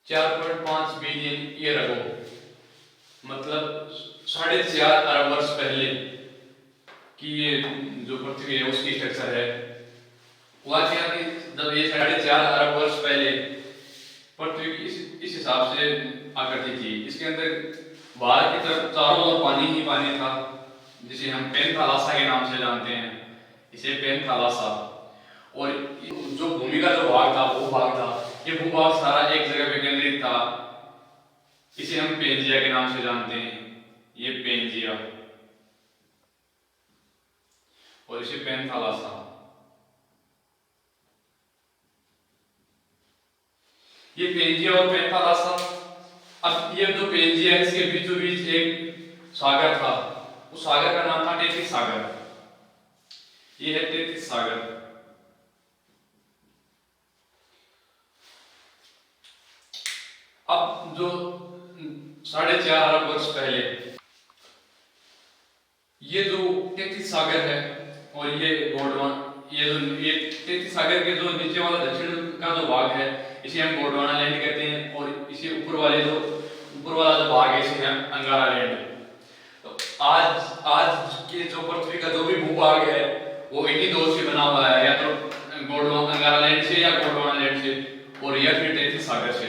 4.5 billion year ago, मतलब 4.5 अरब वर्ष पहले की ये जो पृथ्वी है उसकी स्ट्रक्चर है। हुआ क्या कि जब ये 4.5 अरब वर्ष पहले पृथ्वी की इस हिसाब से आकृति थी, इसके अंदर बाहर की तरफ चारों ओर पानी ही पानी था, जिसे हम पेनथालासा के नाम से जानते हैं, इसे पेनथालासा। और जो भूमि का जो भाग था, भूभाग था, ये भूभाग सारा एक जगह पे केंद्रित था, इसे हम पेंजिया के नाम से जानते हैं, ये पेंजिया, और इसे पेनथालासा। ये पेंजिया और पेनथालासा। अब ये जो पेंजिया है, इसके बीचों बीच एक सागर था, उस सागर का नाम था टेथिस सागर। ये है टेथिस सागर। अब जो 4.5 अरब वर्ष पहले ये जो टेथिस सागर है और ये गोंडवाना, ये टेथिस सागर के जो नीचे वाला दक्षिण का जो भाग है, इसे हम गोंडवाना लैंड कहते हैं, और इसे ऊपर वाला जो भाग है, इसे हम अंगारा लैंड। तो आज के जो पृथ्वी का जो भी भूभाग है वो इन्हीं दो से बना हुआ है, या तो गोंडवाना अंगारा लैंड से या गोंडवाना लैंड से, और या फिर टेथिस सागर से।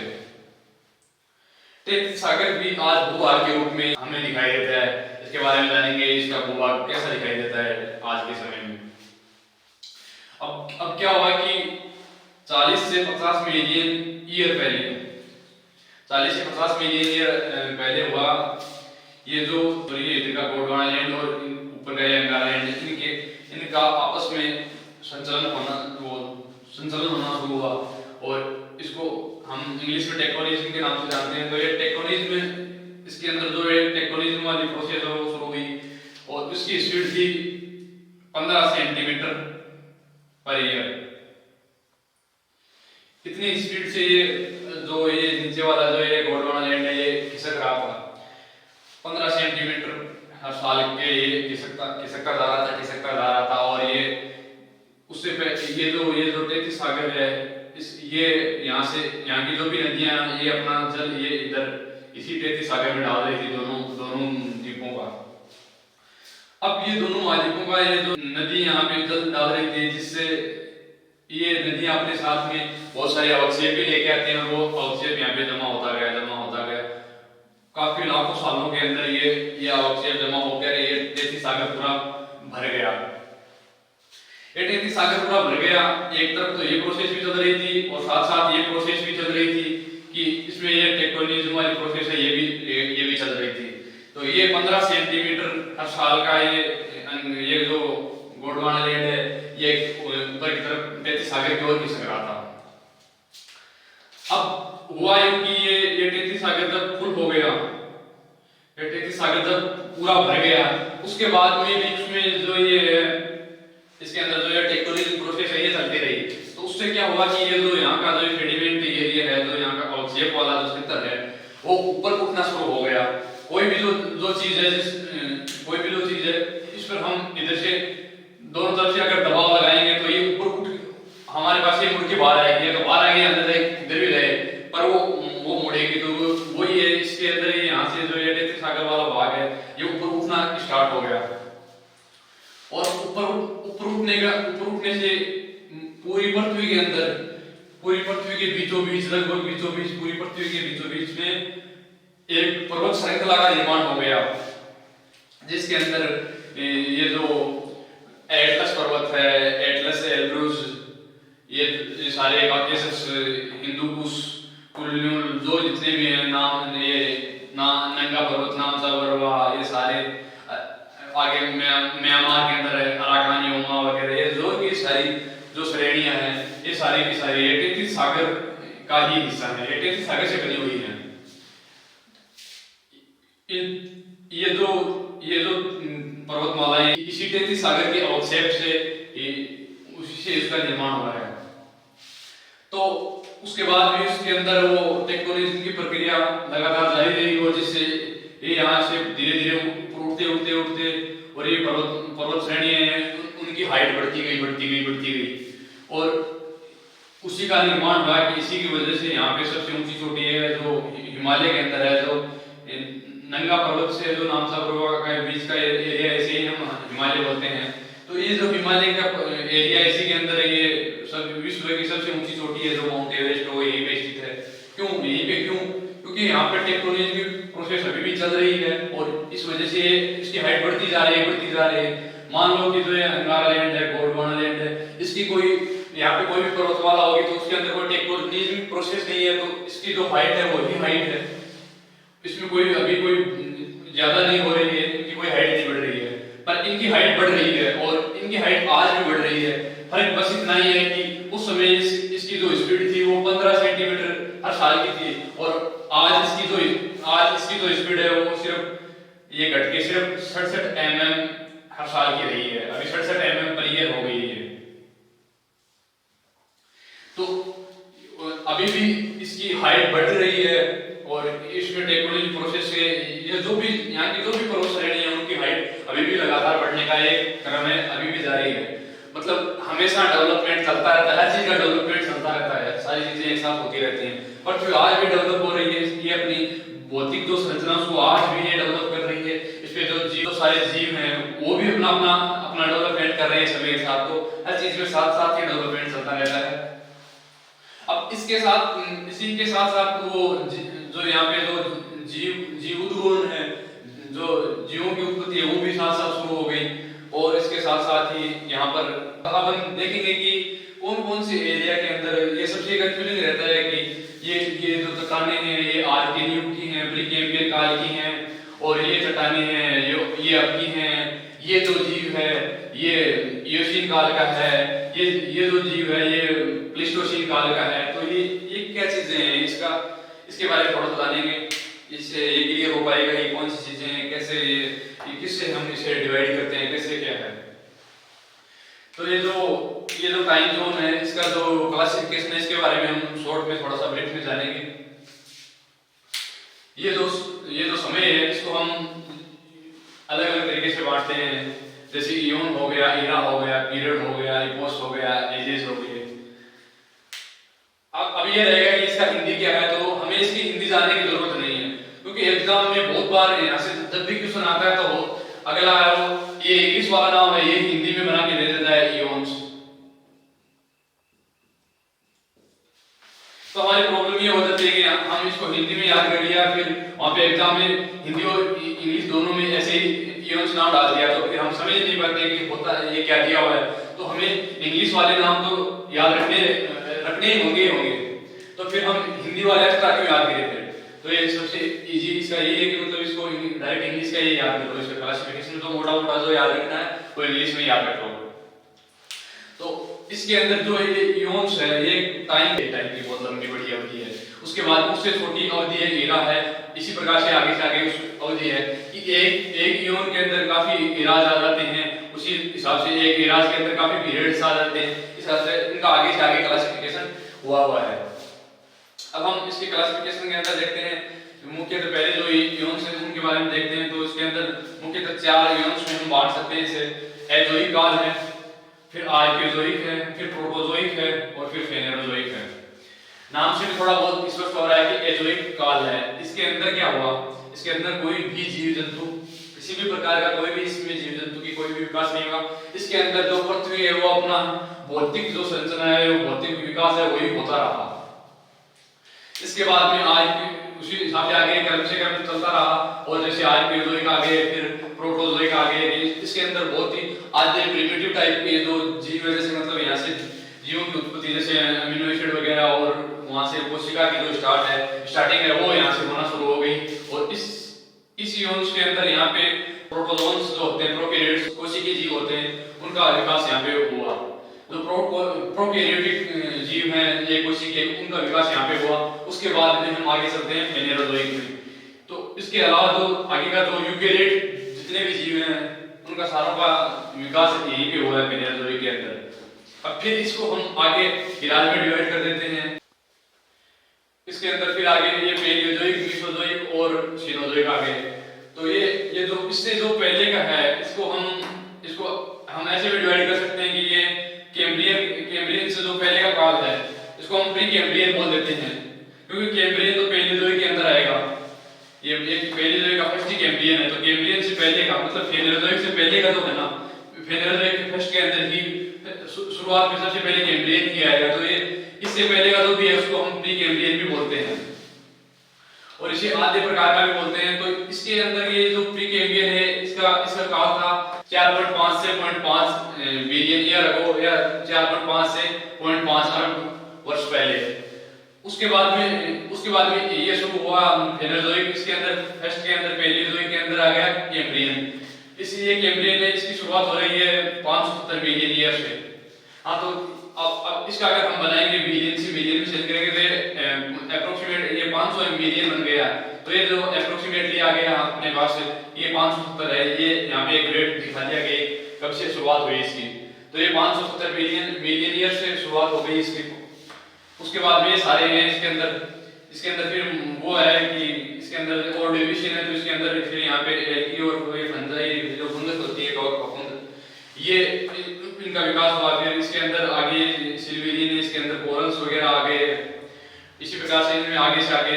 टेथिस सागर भी आज भूभाग के रूप में हमें दिखाई देता है। इसके बारे में जानेंगे, इसका भूभाग कैसा दिखाई देता है आज के समय में। अब क्या हुआ कि 40 से 50 मिलियन ईयर पहले, 40 से 50 मिलियन ईयर पहले हुआ ये जो इनका गोंडवाना लैंड और ऊपर का अंगारा लैंड, इनका आपस में संचलन होना शुरू हुआ, और इसको हम इंग्लिश में टेक्टोनिज्म के नाम से जानते हैं। तो ये टेक्टोनिज्म, इसके अंदर जो है टेक्टोनिज्म वाली प्रोसेस है वो शुरू हुई, और उसकी स्पीड थी 15 सेंटीमीटर पर ईयर। इतनी स्पीड से ये नीचे वाला जो ये गोंडवाना लैंड है ये खिसक रहा था, 15 सेंटीमीटर हर साल के ये खिसकता जा रहा था। और ये उससे ये जो टेथिस सागर है, ये यहाँ की जो भी नदियां, ये अपना जल ये इधर इसी टेथिस सागर में डाल रही थी, दोनों द्वीपों का। अब ये दोनों महाद्वीपों का ये जो नदी यहाँ पे जल डाल रही थी, जिससे ये नदियां अपने साथ में बहुत सारे अवक्षेप भी लेके आते हैं, और वो अवक्षेप यहाँ पे जमा होता गया। काफी लाखों सालों के अंदर ये अवक्षेप जमा होकर ये टेथिस सागर पूरा भर गया। ये टेथिस सागर पूरा भर गया। एक तरफ तो ये प्रोसेस भी चल रही थी, और साथ साथ ये प्रोसेस भी चल रही थी कि इसमें ये टेक्टोनिज्म वाली प्रोसेस है, ये भी चल रही थी। तो ये 15 सेंटीमीटर हर साल का ये जो गोंडवाना लैंड है, ये ऊपर की तरफ टेथिस सागर की ओर खिसक रहा था। अब हुआ यूं कि ये टेथिस सागर जब फुल हो गया, ये टेथिस सागर जब पूरा भर गया, उसके बाद में बीच में जो ये है, इसके अंदर जो ये टेक्टोनिज्म प्रोसेस है ये चलती रही। तो उससे क्या हुआ कि ये जो यहाँ का जो सेडिमेंट एरिया है, जो यहाँ का अवक्षेप वाला जो क्षेत्र है, वो ऊपर उठना शुरू हो गया। कोई भी जो चीज है इस पर हम इधर से दोनों तरफ से अगर दबाव लगाएंगे तो ये ऊपर उठ हमारे पास ये मुड़ के बाहर आएगी, तो बाहर आएगी, अंदर इधर भी रहे, पर वो मुड़ेगी। तो वो ही है, इसके अंदर यहाँ से जो ये टेथिस सागर वाला भाग है ये ऊपर उठना स्टार्ट हो गया। और ऊपर उठने से पूरी पृथ्वी के अंदर, पूरी पृथ्वी के बीचों बीच, लगभग बीचों बीच, पूरी पृथ्वी के बीचों बीच में एक पर्वत श्रृंखला का निर्माण हो गया, जिसके अंदर ये जो एटलस पर्वत है, एटलस, एल्ब्रूज, ये सारे कॉकेसस, हिंदुकुश, कुल्लू, जो जितने भी हैं नाम, ये नंगा पर्वत नाम सा बरवा, ये सारे आगे म्यांमार के अंदर है अराकान योमा वगैरह, ये जो की सारी जो श्रेणियां हैं, ये सारी की सारी टेथिस सागर का ही हिस्सा है, टेथिस सागर से बनी हुई है। ये जो पर्वतमाला है, इसी टेथिस सागर के अवक्षेप से उसी से इसका निर्माण हुआ है। तो उसके बाद भी उसके अंदर वो टेक्टोनिज्म की प्रक्रिया लगातार जारी रही, और जिससे ये यहाँ से धीरे धीरे उड़ते और ये पर्वत श्रेणी है, उनकी हाइट बढ़ती गई, और उसी का निर्माण हुआ कि इसी की वजह से यहाँ पे सबसे ऊंची चोटी है जो हिमालय के अंदर है, जो नंगा पर्वत से जो नामसा पर्वत का बीच का एरिया, ऐसे ही हम हिमालय बोलते हैं। तो ये जो हिमालय का एरिया, इसी के अंदर है, ये सब विश्व की सबसे ऊंची चोटी है जो माउंट एवरेस्ट हो, यहीं पे स्थित है। क्यों यहीं पे, क्यों? क्योंकि यहाँ पे टेक्नोलॉजी की प्रोसेस अभी भी चल रही है और इस वजह से इसकी हाइट बढ़ती जा रही है, बढ़ती जा रही है। मान लो कि जो ये अंगारा लैंड है, गोंडवाना लैंड है, इसकी कोई यहाँ पे कोई भी पर्वतमाला होगी तो उसके अंदर कोई टेक्नोलॉजी प्रोसेस नहीं है, तो इसकी जो हाइट है वही हाइट है, इसमें कोई अभी कोई ज्यादा नहीं हो रही है, इनकी कोई हाइट नहीं बढ़ रही है। पर इनकी हाइट बढ़ रही है और इनकी हाइट आज भी बढ़ रही है। फर्क बस इतना ही है कि उस समय इसकी जो स्पीड थी वो 15 सेंटीमीटर हर साल की थी और आज इसकी जो स्पीड है वो सिर्फ ये घट के सिर्फ 67 mm हर साल की रही है। अभी 67 mm पर ईयर हो गई है। तो अभी भी इसकी हाइट बढ़ रही है और इसमें टेक्नोलॉजी प्रोसेस से ये जो भी यहाँ की जो भी पर्वत श्रेणी है उनकी हाइट अभी भी लगातार बढ़ने का एक क्रम है, अभी भी जारी है। मतलब हमेशा डेवलपमेंट चलता रहता है, हर चीज का डेवलपमेंट चलता रहता है, सारी चीजें एक साथ होती रहती हैं। पर जो आज भी डेवलप हो रही है, ये अपनी भौतिक जो संरचना उसको आज भी ये डेवलप कर रही है। इस पे जो सारे जीव हैं वो भी अपना अपना अपना डेवलपमेंट कर रहे हैं समय के साथ। तो हर चीज में साथ साथ ही डेवलपमेंट चलता रहता है। अब इसके साथ, इसी के साथ साथ वो जो यहाँ पे जो जीव उद्गमन है, जो जीवों की उत्पत्ति है वो भी साथ साथ शुरू हो गई। और इसके साथ साथ ही यहाँ पर अब हम देखेंगे कि कौन कौन से एरिया के अंदर ये सबसे कंफ्यूजिंग रहता है कि ये जो चट्टानें हैं ये आर्कियन युग की हैं, प्रीकैम्ब्रियन काल की हैं, और ये चट्टानें हैं ये अब की हैं। ये जो जीव है ये इयोसीन काल का है, ये जो जीव है ये प्लीस्टोसीन काल का है। तो ये क्या चीजें हैं, इसके बारे में थोड़ा सा जानेंगे, इससे ये क्लियर हो पाएगा ये कौन सी चीजें हैं, कैसे ये किससे हम इसे डिवाइड करते हैं, कैसे क्या है। तो ये जो टाइम जोन है इसका जो क्लासिफिकेशन है इसके बारे में हम शॉर्ट में थोड़ा सा ब्रीफ में जानेंगे। ये जो समय है इसको हम अलग अलग तरीके से बांटते हैं, जैसे इयोन हो गया, इरा हो गया, पीरियड हो गया, इपोस हो गया, एजेस हो गए। अब ये रहेगा कि इसका हिंदी क्या है, तो हमें इसकी हिंदी जानने की जरूरत नहीं है, क्योंकि एग्जाम में बहुत बार यहाँ से जब भी क्वेश्चन आता है तो अगला ये इंग्लिश वाला नाम है ये हिंदी में बना के दे देता है इयोन्स। तो हमारी प्रॉब्लम ये हो जाती है कि हम इसको हिंदी में याद कर लिया, फिर वहां पे एग्जाम में हिंदी और इंग्लिश दोनों में ऐसे ही इयोन्स नाम डाल दिया, तो फिर हम समझ नहीं पाते कि होता है ये क्या दिया हुआ है। तो हमें इंग्लिश वाले नाम तो याद रखने ही होंगे, तो फिर हम हिंदी वाले एक्स्ट्रा क्यों याद करें फिर। तो ये सबसे इजी इसका यही है कि मतलब इसको डायरेक्ट इंग्लिश का ही याद करो, इसका क्लासिफिकेशन तो मोटा मोटा जो याद रखना है वो इंग्लिश में याद रखो। तो इसके अंदर जो ये इयोन्स है ये टाइम की बहुत लंबी बड़ी अवधि है। उसके बाद उससे छोटी अवधि है इरा है। इसी प्रकार से आगे उस अवधि है कि एक इयोन के अंदर काफी इराज आ जाते हैं, उसी हिसाब से एक इराज के अंदर काफी पीरियड्स आ जाते हैं, इस हिसाब से इनका आगे से आगे क्लासिफिकेशन हुआ है। अब हम इसके क्लासिफिकेशन के अंदर देखते हैं मुख्यतः पहले जो इयोन्स हैं उनके बारे में देखते हैं। तो इसके अंदर मुख्यतः 4 इयोन्स में हम बांट सकते हैं इसे। एजोइक काल है, फिर आर्कियोजोइक है, फिर प्रोटोजोइक है और फिर फेनेरोजोइक है। नाम से भी थोड़ा बहुत स्पष्ट हो रहा है कि एजोइक काल है। इसके अंदर क्या हुआ, इसके अंदर कोई भी जीव जंतु, किसी भी प्रकार का कोई भी इसमें जीव जंतु की कोई भी विकास नहीं होगा। इसके अंदर जो पृथ्वी है वो अपना भौतिक जो संरचना है वो भौतिक विकास है वही होता रहा। इसके बाद में आज उसी हिसाब से आगे क्रम से क्रम चलता रहा, और जैसे आर्कियोजोइक आगे फिर प्रोटोजोइक आगे। इसके अंदर बहुत ही आधे प्रिमिटिव टाइप के जो जीव है, जैसे मतलब यहाँ से जीवों की उत्पत्ति जैसे अमीनो एसिड वगैरह, और वहां से कोशिका की जो स्टार्टिंग है वो यहाँ से होना शुरू हो गई। और इस यूनिट के अंदर यहाँ पे प्रोटोजोन्स जो होते हैं, प्रोकैरियोट्स कोशिकीय जीव होते हैं, उनका विकास यहाँ पे हुआ। जो प्रोकैरियोटिक जीव हैं ये कोशिकीय, उनका विकास यहाँ पे हुआ। उसके बाद में हम आगे चलते हैं फेनेरोजोइक में। तो इसके अलावा जो आगे का जो यूकेरियोट जितने भी जीव हैं उनका सारों का विकास यहीं पे हुआ है फेनेरोजोइक के अंदर। अब फिर इसको हम आगे इराज में डिवाइड कर देते हैं। इसके अंदर फिर आगे ये पैलियोजोइक, मीसोजोइक और सीनोजोइक आ गए। तो ये जो इससे जो पहले का है इसको हम ऐसे भी डिवाइड कर सकते हैं कि ये कैम्ब्रियन से जो पहले का काल है इसको हम प्री कैम्ब्रियन बोल देते हैं, क्योंकि कैम्ब्रियन तो पैलियोज़ोइक के अंदर आएगा। ये पैलियोज़ोइक का फर्स्ट ही कैम्ब्रियन है, तो कैम्ब्रियन से पहले का मतलब फेनोज़ोइक से पहले का तो है ना, फेनोज़ोइक के फर्स्ट के अंदर ही शुरुआत में सबसे पहले कैम्ब्रियन ही आएगा, तो ये इससे पहले का जो भी है उसको हम प्री कैम्ब्रियन भी बोलते हैं, और इसे आधे प्रकार का भी बोलते हैं। तो इसके अंदर ये जो प्री कैम्ब्रियन है इसका काल था 4.5 से 0.5 बिलियन ईयर अगो, या 4.5 से 0.5 अरब वर्ष पहले। उसके बाद में ये शुरू हुआ फेनोज़ोइक, इसके अंदर फर्स्ट के अंदर पैलियोज़ोइक के अंदर आ गया कैम्ब्रियन। इसलिए कैम्ब्रियन है इसकी शुरुआत हो रही है 570 मिलियन ईयर से। हाँ, तो अब इसका अगर हम बनाएंगे बिलियन से मिलियन में चेंज करेंगे तो अप्रोक्सीमेट ये 500 मिलियन बन गया। तो ये जो अप्रोक्सीमेटली आ गया अपने पास ये 570 है, ये यहाँ पे एक रेट दिखा दिया कि कब से शुरुआत हुई इसकी, तो ये 570 मिलियन ईयर से शुरुआत हो गई इसकी। उसके बाद में ये सारे हैं इसके अंदर फिर वो है कि इसके अंदर और डिवीजन है, तो इसके अंदर फिर यहाँ पे एल्गी और फंजाई जो फंगस होती है ये इनका विकास हुआ। फिर इसके अंदर आगे सिल्वेरियन, इसके अंदर कोरल्स वगैरह आ गए। इसी प्रकार से इनमें आगे से आगे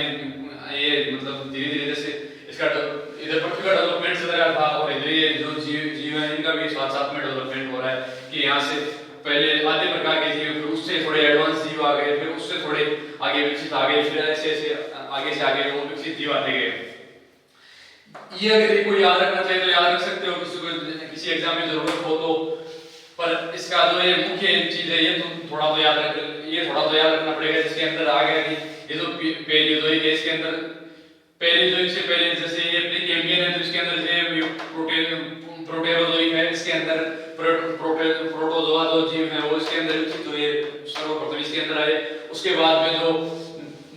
ये मतलब धीरे धीरे जैसे इसका इधर पृथ्वी का डेवलपमेंट चल रहा था, और इधर ये जो जीव है इनका भी साथ साथ में डेवलपमेंट हो रहा है कि यहाँ से पहले आधे प्रकार के जीव, फिर उससे थोड़े एडवांस जीव आ गए, फिर उससे थोड़े आगे विकसित आ गए, फिर ऐसे ऐसे आगे से आगे वो विकसित जीव आते गए। ये अगर कोई याद रखना चाहिए तो याद रख सकते हो, किसी एग्जाम में जरूरत हो तो, पर इसका जो ये मुख्य चीज है ये तो थोड़ा तो याद रखना पड़ेगा। जिसके अंदर आ गया कि ये जो पैलियोज़ोइक है, इसके अंदर पैलियोज़ोइक से पहले जैसे ये प्री कैम्ब्रियन है, तो इसके अंदर ये प्रोटेरोज़ोइक है, इसके अंदर प्रोटोज़ोआ जो जीव है वो इसके अंदर विकसित हुए, सर्वप्रथम इसके अंदर आए। उसके बाद में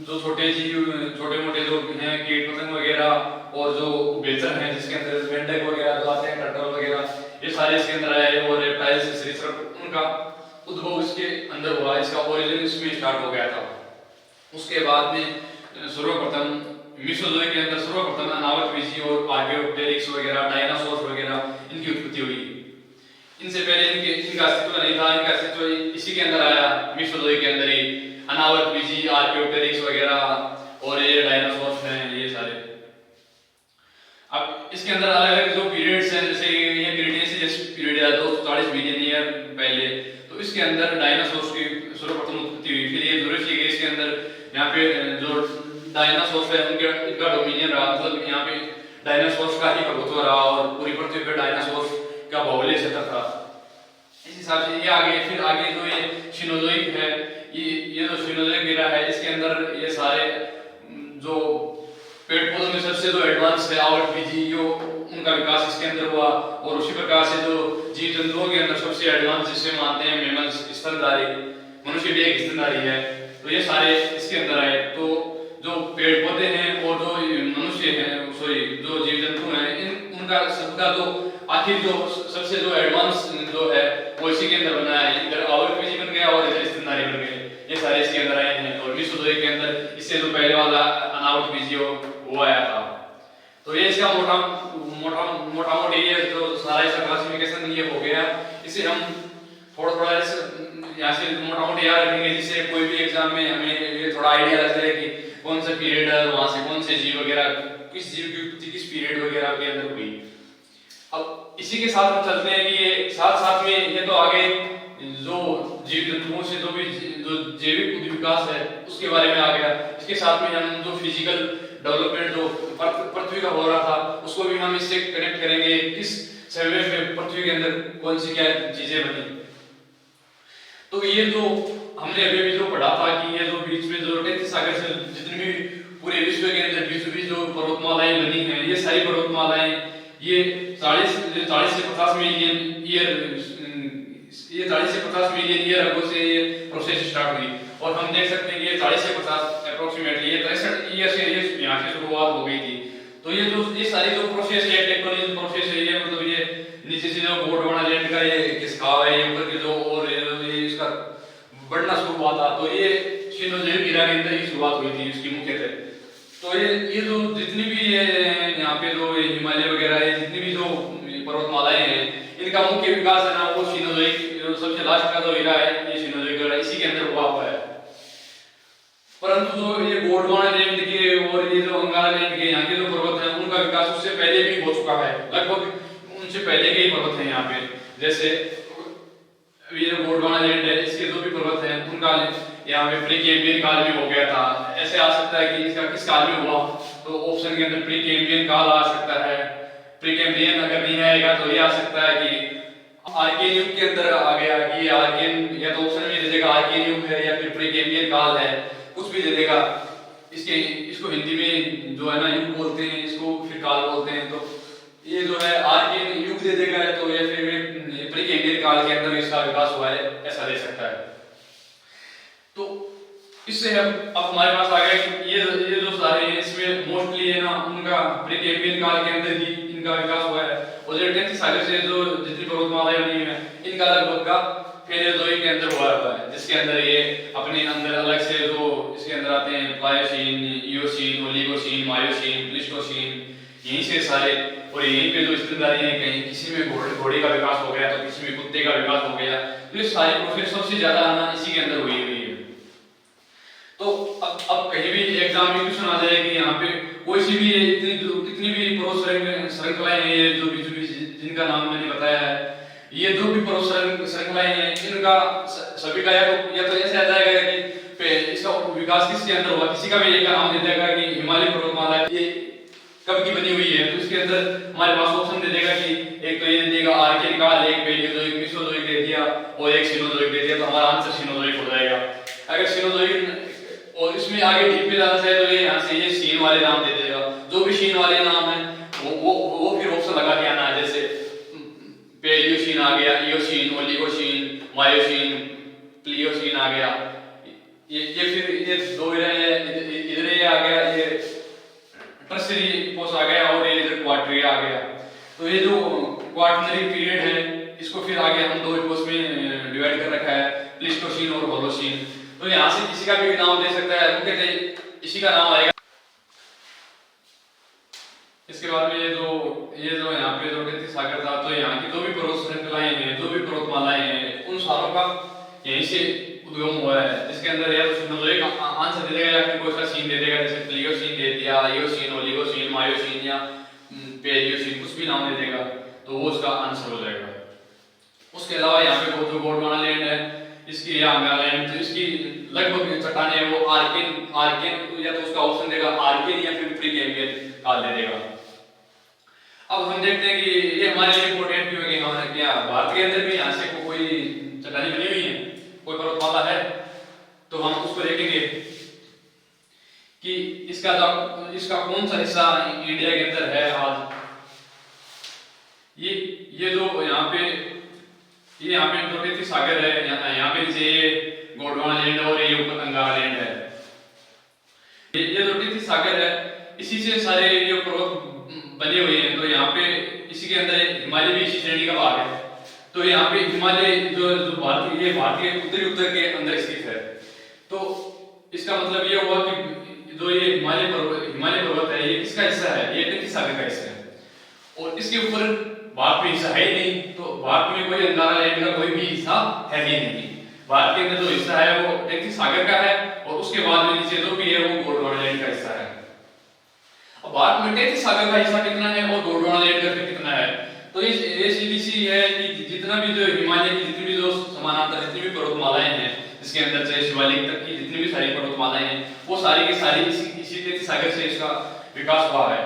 जो छोटे जीव, छोटे मोटे जो हैं कीट पतंग वगैरह और जो बेचर हैं जिसके अंदर मेंढक वगैरह जो आते हैं, टर्टल वगैरह, ये सारे इसके अंदर आए। और रेप्टाइल्स, सरीसृप, उनका उद्भव इसके अंदर हुआ, इसका ओरिजिन इसमें स्टार्ट हो गया था। उसके बाद में सर्वप्रथम मेसोज़ोइक के अंदर सर्वप्रथम अनावृतबीजी और आर्कियोप्टेरिक्स वगैरह, डायनासोर वगैरह इनकी उत्पत्ति हुई। इनसे पहले इनका अस्तित्व नहीं था, इनका अस्तित्व इसी के अंदर आया, मेसोज़ोइक के अंदर ही अनावृतबीजी, आर्कियोप्टेरिक्स वगैरह और ये डायनासोर हैं ये सारे। अब इसके अंदर अलग अलग जो पीरियड्स हैं, जैसे ये क्रीटेशियस पीरियड है 240 मिलियन ईयर पहले, तो इसके अंदर डायनासोर्स की सर्वप्रथम उत्पत्ति हुई। फिर ये जुरासिक के अंदर यहाँ पे जो डायनासोर्स है इनका डोमिनियन रहा, मतलब यहाँ पे डायनासोर्स का ही प्रभुत्व रहा और पूरी पृथ्वी पे डायनासोर्स का भौगोलिक क्षेत्र था। इस हिसाब से ये आगे फिर आगे जो ये सिनोज़ोइक है, ये जो सिनोज़ोइक गिरा है, इसके अंदर ये सारे जो पेड़ पौधों में सबसे जो एडवांस है आवृतबीजी, जो उनका विकास इसके अंदर हुआ। और उसी प्रकार से जो जीव जंतुओं के अंदर सबसे एडवांस जिसे मानते हैं मेमल्स, स्तनधारी, मनुष्य भी एक स्तनधारी है, तो ये सारे इसके अंदर आए। तो जो पेड़ पौधे हैं और जो मनुष्य हैं, सॉरी जो जीव जंतु हैं, उनका सबका जो आखिर जो सबसे जो एडवांस जो है वो इसी के अंदर बना है। इधर आवृतबीजी बन गया और इधर स्तनधारी बन गए, ये सारे इसके अंदर आए हैं। और मेसोज़ोइक के अंदर इससे जो पहले वाला अनावृतबीजी वो आया था। तो ये इसका मोटा मोटी ये जो सारा इसका क्लासिफिकेशन ये हो गया। इसे हम थोड़ा यहाँ से मोटा मोटी याद रखेंगे, जिससे कोई भी एग्जाम में हमें ये थोड़ा आइडिया लग जाए कि कौन सा पीरियड है, वहां से कौन से जीव वगैरह, किस जीव की उत्पत्ति किस पीरियड वगैरह के अंदर हुई। अब इसी के साथ हम चलते हैं कि ये साथ में ये तो आगे जो जीव जंतुओं से जो भी जो जैविक विकास है उसके बारे में आ गया। इसके साथ में हम जो फिजिकल डेवलपमेंट जो पृथ्वी का हो रहा था उसको भी हम इससे कनेक्ट करेंगे, किस समय में पृथ्वी के अंदर कौन सी क्या चीजें बनी। तो ये जो हमने अभी भी जो पढ़ा था कि ये जो बीच में जो टेथी सागर से जितनी भी पूरे विश्व के अंदर बीच बीच जो पर्वतमालाएं बनी हैं, ये सारी पर्वतमालाएं ये 40 से 50 मिलियन ईयर अगो से ये प्रोसेस स्टार्ट हुई। और हम देख सकते हैं कि ये 40 से 50 अप्रोक्सीमेटली ये 63 ईयर से ये यहाँ से शुरुआत हो गई थी। तो ये सारी जो प्रोसेस है, टेक्टोनिक प्रोसेस है, ये मतलब ये नीचे से जो गोंडवाना लैंड का ये खिसकाव है, ये ऊपर के जो और ये इसका बढ़ना शुरू हुआ था। तो ये सिनोज़ोइक ईरा के अंदर ही शुरुआत हुई थी इसकी मुख्यतः। तो ये जो जितनी भी ये यहाँ पे जो हिमालय वगैरह है, जितनी भी जो पर्वतमालाएं हैं, इनका मुख्य विकास है ना वो सिनोज़ोइक, जो सबसे लास्ट का जो ईरा है ये सिनोज़ोइक ईरा इसी के अंदर हुआ है। परंतु जो ये गोंडवाना लैंड के और ये जो अंगारा लैंड के यहाँ के जो पर्वत है उनका विकास उससे पहले भी हो चुका है, लगभग उनसे पहले के ही पर्वत है यहाँ पे। जैसे ये जो गोंडवाना लैंड है इसके जो भी पर्वत है उनका यहाँ पे प्री कैम्ब्रियन काल में हो गया था। ऐसे आ सकता है कि इसका किस काल में हुआ, तो ऑप्शन के अंदर प्री कैम्ब्रियन काल आ सकता है। प्री कैम्ब्रियन अगर नहीं आएगा तो ये आ सकता है कि आर्कियन युग के अंदर आ गया कि आर्कियन, या तो ऑप्शन में दे देगा आर्कियन युग है या फिर प्री कैम्ब्रियन काल है, कुछ भी दे देगा। इसको हिंदी में जो है ना युग बोलते हैं, इसको फिर काल बोलते हैं। तो ये जो है आर्कियन युग दे देगा तो या फिर प्री कैम्ब्रियन काल के अंदर इसका विकास हुआ है, ऐसा दे सकता है। तो इससे अब हमारे पास आ गया कि ये जो सारे हैं इसमें मोस्टली है ना उनका प्री कैम्ब्रियन काल के अंदर ही इनका विकास हुआ है। और जो टेंथ सागर से जो जितनी पर्वतमालाएं बनी है इनका लगभग का फेनेज़ोइक के अंदर हुआ है, जिसके अंदर ये अपने अंदर अलग से जो इसके अंदर आते हैं Pliocene, Eocene, Oligocene, Miocene, Pleistocene, यहीं से सारे। और यहीं पे जो स्थितियां हैं, कहीं किसी में घोड़े का विकास हो गया तो किसी में कुत्ते का विकास हो गया, तो ये सारी प्रोसेस सबसे ज्यादा आना इसी के अंदर हुई है। तो अब कहीं भी एग्जाम में क्वेश्चन आ जाए कि यहाँ पे कोई सी भी कितनी भी पर्वत श्रृंखलाएं हैं, ये जो भी जिनका नाम मैंने बताया है, ये जो भी पर्वत श्रृंखलाएं हैं इनका सभी का या तो ऐसे आ जाएगा कि इसका विकास किसके अंदर हुआ, किसी का भी एक नाम दे देगा कि हिमालय पर्वतमाला ये कब की बनी हुई है, तो इसके अंदर हमारे पास ऑप्शन दे देगा कि एक तो ये दे देगा आर्कियन काल, एक पैलियोज़ोइक, मेसोज़ोइक दे दिया और एक सिनोज़ोइक दे दिया, तो हमारा आंसर सिनोज़ोइक हो जाएगा। अगर सिनोज़ोइक और इसमें आगे डीप में जाना चाहे तो ये यहाँ से ये सीन वाले नाम दे देगा, जो भी सीन वाले नाम है वो फिर ऑप्शन लगा के आना है। जैसे पैलियोसीन आ गया, इयोसीन, ओलिगोसीन, मायोसीन, प्लियोसीन आ गया, ये फिर ये दो इधर ये आ गया, ये टर्शियरी पोस्ट आ गया और ये इधर क्वार्टरी आ गया। तो ये जो क्वार्टनरी पीरियड है इसको फिर आगे हम दो पोस्ट में डिवाइड कर रखा है, प्लीस्टोसीन और होलोसीन। तो यहाँ से किसी का भी नाम दे सकता है, वो कहते हैं इसी का नाम आएगा। इसके बाद में ये जो यहाँ पे जो टेंथ सागर था, तो यहाँ की जो भी पर्वत श्रृंखलाएं हैं, जो भी पर्वतमालाएं हैं, उन सारों का यहीं से उद्गम हुआ है। इसके अंदर या तो सिनोज़ोइक आंसर दे देगा या फिर कोई सा सीन दे देगा, जैसे प्लियोसीन दे दिया, इयोसीन, ओलिगोसीन, मायोसीन या पैलियोसीन, कुछ भी नाम दे देगा तो वो उसका आंसर हो जाएगा। उसके अलावा यहाँ पे जो गोंडवाना लैंड है इसकी या अंगारा लैंड, तो इसकी लगभग चट्टानें है वो आर्कियन या तो उसका ऑप्शन देगा आर्कियन या फिर प्री कैम्ब्रियन काल दे देगा। अब हम देखते हैं कि ये हमारे लिए इंपॉर्टेंट क्यों है कि हमारे क्या भारत के अंदर भी यहाँ से कोई चट्टानें बनी हुई है, कोई पर्वतमाला है, तो हम उसको देखेंगे कि इसका कौन सा हिस्सा इंडिया के अंदर है। आज ये जो यहाँ पे जो टेंथ सागर है, यहाँ पे नीचे ये गोंडवाना लैंड और ये ऊपर अंगारा लैंड है। ये जो टेंथ सागर है इसी से सारे ये पर्वत बने हुए हैं। तो यहाँ पे इसी के अंदर हिमालय भी इसी श्रेणी का भाग है। तो यहाँ पे हिमालय जो भारत के उत्तर के अंदर स्थित है। तो इसका मतलब ये हुआ कि जो ये हिमालय पर्वत है ये किसका हिस्सा है, ये टेंथ सागर का हिस्सा है। और इसके ऊपर भारत में हिस्सा है ही नहीं, तो भारत में कोई अंगारा लैंड का कोई भी हिस्सा है ही नहीं। भारत के अंदर जो हिस्सा है वो टेंथ सागर का है और उसके बाद में नीचे जो भी है वो गोंडवाना लैंड का हिस्सा है। अब भारत में टेंथ सागर का हिस्सा कितना है और गोंडवाना लैंड का कितना है, तो ये सीधी सी है कि जितना भी जो हिमालय की जितनी भी जो समानांतर जितनी भी पर्वतमालाएं हैं, इसके अंदर से शिवालिक तक की जितनी भी सारी पर्वतमालाएं हैं, वो सारी की सारी इसी टेंथ सागर से इसका विकास हुआ है।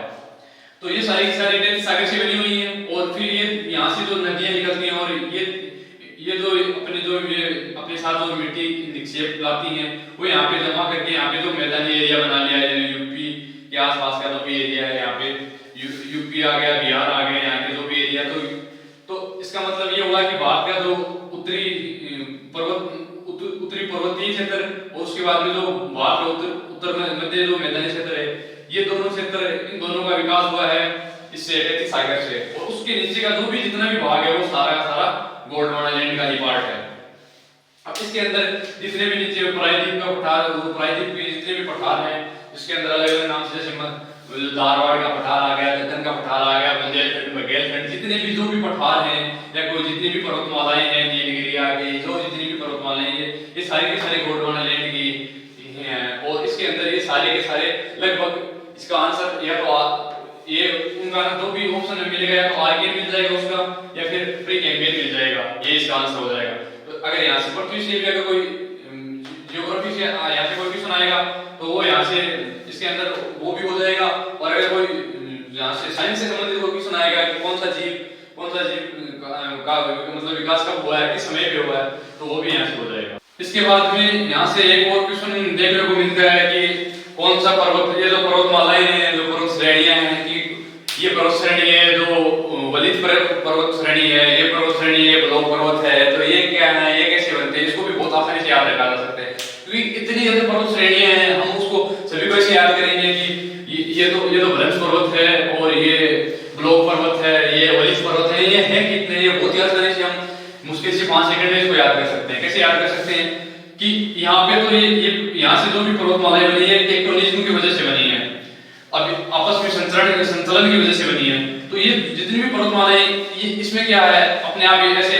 तो ये सारी की सारी टेंथ सागर से बनी हुई है। और फिर ये यहाँ से जो नदियां निकलती हैं और ये जो अपने साथ जो मिट्टी निक्षेप लाती हैं वो यहाँ पे जमा करके यहाँ पे जो मैदानी एरिया बना लिया है, यूपी के आसपास का जो भी एरिया है, यहाँ पे यूपी आ गया, बिहार आ गया, यहाँ के जो भी एरिया, तो इसका मतलब ये हुआ कि भारत का जो उत्तरी पर्वतीय क्षेत्र और उसके बाद में जो भारत का उत्तर मध्य जो मैदानी क्षेत्र है, ये दोनों क्षेत्र, इन दोनों का विकास हुआ है इससे टेंथ सागर से। और उसके नीचे का जो भी जितना भी भाग है वो सारा का सारा गोंडवाना लैंड का ही पार्ट है। अब इसके अंदर जितने भी नीचे प्रायद्वीप का पठार, प्रायद्वीप के जितने भी पठार हैं, इसके अंदर अलग अलग नाम से, जैसे धारवाड़ का पठार आ गया, दक्कन का पठार आ गया, बुंदेलखंड, जितने भी जो भी पठार हैं या कोई जितनी भी पर्वतमालाएं हैं, नीलगिरी आ गई, जो जितनी भी पर्वतमालाएं हैं, ये सारे के सारे गोंडवाना लैंड की हैं। और इसके अंदर ये सारे के सारे लगभग इसका आंसर या तो ये उनका ना जो भी ऑप्शन में मिलेगा या तो आर्कियन मिल जाएगा उसका या फिर प्री कैम्बियन मिल जाएगा, ये इसका आंसर हो जाएगा। तो अगर यहाँ से पृथ्वी से भी अगर कोई ज्योग्राफी से यहाँ से कोई क्वेश्चन आएगा तो वो यहाँ से इसके अंदर वो भी हो जाएगा, और अगर कोई यहाँ से साइंस से संबंधित कोई क्वेश्चन आएगा कि कौन सा जीव का मतलब विकास कब हुआ है, किस समय पे हुआ है, तो वो भी यहाँ से हो जाएगा। इसके बाद में यहाँ से एक और क्वेश्चन देखने को मिलता है कि कौन सा पर्वत, ये जो पर्वतमालाएं हैं, जो पर्वत श्रेणियां हैं, कि ये पर्वत श्रेणी है जो वलित पर्वत श्रेणी है, ये पर्वत श्रेणी है, ब्लॉक पर्वत है, तो ये क्या है, ये कैसे बनते हैं, इसको भी बहुत आसानी से याद रखा जा सकता है क्योंकि इतनी ज्यादा पर्वत श्रेणियां हैं, हम उसको सभी को ऐसे याद करेंगे कि ये तो भ्रंश पर्वत है और ये ब्लॉक पर्वत है, ये वलित पर्वत है, ये है कितने, ये बहुत ही आसानी से हम मुश्किल से 5 सेकंड में इसको याद कर सकते हैं। कैसे याद कर सकते हैं कि यहाँ पे तो ये यहाँ से जो भी पर्वतमालाएं बनी है टेक्टोनिज्म की वजह से बनी है, अब आपस में संचलन की वजह से बनी है। तो ये जितनी भी पर्वतमालाएं ये इसमें क्या है, अपने आप ये ऐसे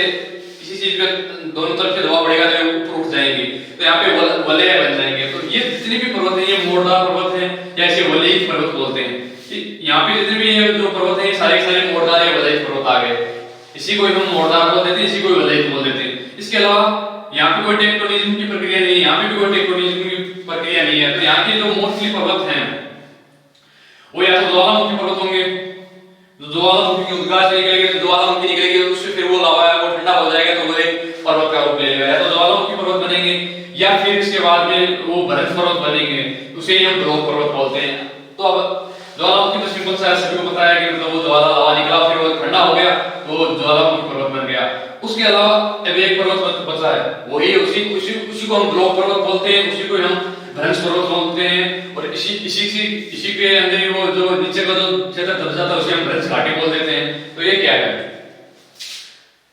किसी चीज पे दोनों तरफ से दबाव पड़ेगा तो ऊपर उठ जाएंगे, तो यहाँ पे वलय बन जाएंगे। तो ये जितनी भी पर्वत है ये मोड़दार पर्वत है या इसे वलयिक पर्वत बोलते हैं। यहाँ पे जितने भी जो पर्वत है सारे सारे मोड़दार या वलयिक पर्वत आ गए, इसी को हम मोड़दार बोल देते हैं, इसी को वलयिक बोल देते हैं। इसके अलावा यहाँ पे कोई टेक्टोनिज्म की प्रक्रिया नहीं है, यहाँ पे भी कोई टेक्टोनिज्म की प्रक्रिया नहीं है। तो यहाँ के जो मोस्टली पर्वत हैं वो या तो ज्वालामुखी पर्वत होंगे, जो ज्वालामुखी की उद्गार से निकलेगी, तो ज्वालामुखी निकलेगी उससे फिर वो लावा है वो ठंडा हो जाएगा तो वो एक पर्वत का रूप ले लेगा, या तो ज्वालामुखी पर्वत बनेंगे या फिर इसके बाद में वो भ्रंश पर्वत बनेंगे, उसे हम ब्लॉक पर्वत बोलते हैं। तो अब ज्वालामुखी तो सिंपल सा है, सभी को पता है कि मतलब वो ज्वाला लावा निकला फिर वो ठंडा हो गया तो ज्वालामुखी पर्वत बन गया। उसके अलावा अब एक पर्वत बचा है, वही उसी को हम ब्लॉक पर्वत बोलते हैं, उसी को हम भ्रंश पर्वत बोलते हैं, और इसी के अंदर ही वो जो नीचे का जो क्षेत्र दब जाता है उसे हम भ्रंश घाटी बोल देते हैं। तो ये क्या है,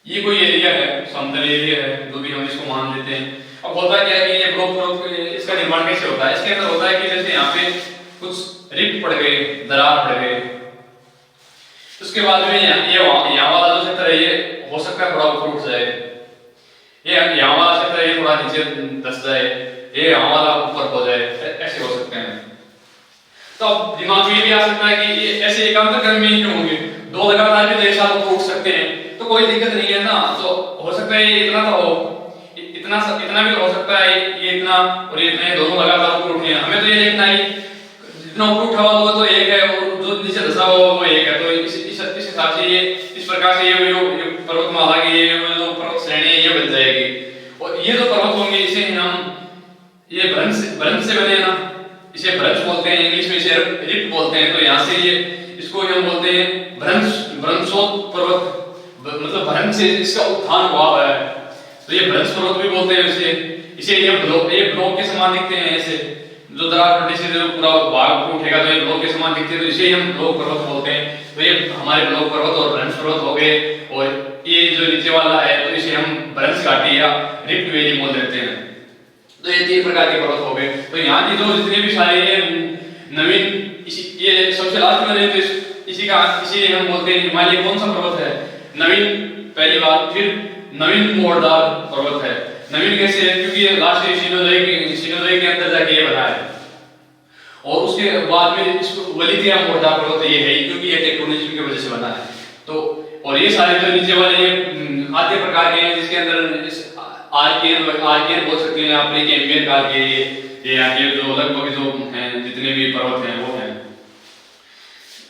ये कोई एरिया है, समतल एरिया है, जो भी हम इसको मान लेते हैं। अब होता क्या है कि ये ब्लॉक पर्वत इसका निर्माण कैसे होता है, इसके अंदर होता है कि जैसे यहाँ पे कुछ रिप पड़ गए, दरार पड़ गए, उसके बाद में यहाँ वाला जो क्षेत्र है ये हो सकता है थोड़ा ऊपर उठ जाए, ये यहाँ वाला क्षेत्र है थोड़ा नीचे धंस जाए, ये यहाँ वाला ऊपर हो जाए, ऐसे हो सकते हैं। तो अब दिमाग में ये भी आ सकता है कि ये ऐसे एकांतर क्रम में क्यों होंगे, दो लगातार भी एक साथ ऊपर उठ सकते हैं तो कोई दिक्कत नहीं है ना। तो हो सकता है ये इतना तो हो, इतना भी हो सकता है ये इतना और ये इतना, दोनों लगातार ऊपर उठे हैं। हमें तो ये देखना है जितना ऊपर उठा हुआ तो एक है और जो नीचे धंसा हुआ वो एक है। तो इस हिसाब से ये इस प्रकार से ये पर्वतमाला की ये जो पर्वत श्रेणी है ये बन जाएगी। और ये जो पर्वत होंगे इसे हम ये भ्रंश से बने ना, इसे भ्रंश बोलते हैं, इंग्लिश में इसे रिप बोलते हैं। तो यहाँ से ये इसको हम बोलते हैं भ्रंशोत पर्वत, मतलब भ्रंश से इसका उत्थान हुआ है तो ये भ्रंश पर्वत भी बोलते हैं। इसे ये ब्लॉक के समान दिखते हैं, ऐसे जो दरार पड़ने से जो पूरा भाग उठेगा तो ये ब्लॉक के समान दिखते हैं, तो इसे हम ब्लॉक पर्वत बोलते हैं। तो ये हमारे ब्लॉक पर्वत और भ्रंश पर्वत हो गए, और ये जो नीचे वाला है तो इसे हम भ्रंश घाटी या रिफ्ट वैली बोल देते हैं। तो ये 3 प्रकार के पर्वत हो गए। तो यहाँ की जो जितने भी सारे नवीन ये सबसे लास्ट में तो इसीलिए हम बोलते हैं हिमालय कौन सा पर्वत है, नवीन पहली बात, फिर नवीन मोड़दार पर्वत है। नवीन कैसे है, क्योंकि ये लास्ट सिनोदय के अंदर जाके ये बना है, और उसके बाद में इसको वलित या मोड़दार पर्वत ये है क्योंकि ये टेक्टोनिज्म की वजह से बना है। तो और ये सारे जो नीचे वाले ये आधे प्रकार के हैं, जिसके अंदर आर्कियन बोल सकते हैं, आपने कैम्बियन कहा कि ये यहाँ के जो लगभग जो हैं जितने भी पर्वत हैं वो हैं,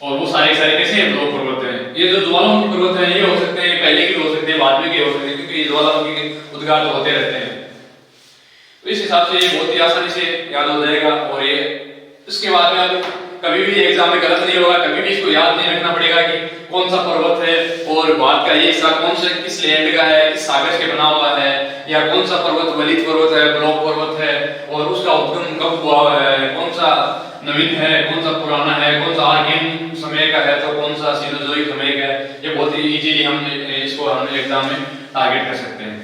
और वो सारे कैसे हैं, ब्लॉक पर्वत हैं। ये जो ज्वालामुखी पर्वत हैं ये हो सकते हैं पहले के हो सकते हैं, बाद में के हो सकते हैं, क्योंकि ज्वालामुखी के उद्गार तो होते रहते हैं। तो इस हिसाब से ये बहुत ही आसानी से याद हो जाएगा। और ये इसके बाद में कभी भी एग्जाम में गलत नहीं होगा, कभी भी इसको याद नहीं रखना पड़ेगा कि कौन सा पर्वत है और बात का ये हिस्सा कौन सा किस लैंड का है, किस सागर से बना हुआ है, या कौन सा पर्वत वलित पर्वत है, ब्लॉक पर्वत है, और उसका उद्गम कब हुआ है, कौन सा नवीन है, कौन सा पुराना है, कौन सा आर्कियन समय का है, तो कौन सा सिनोजोइक समय का है। ये बहुत ही इजीली हम एग्जाम में टारगेट कर सकते हैं।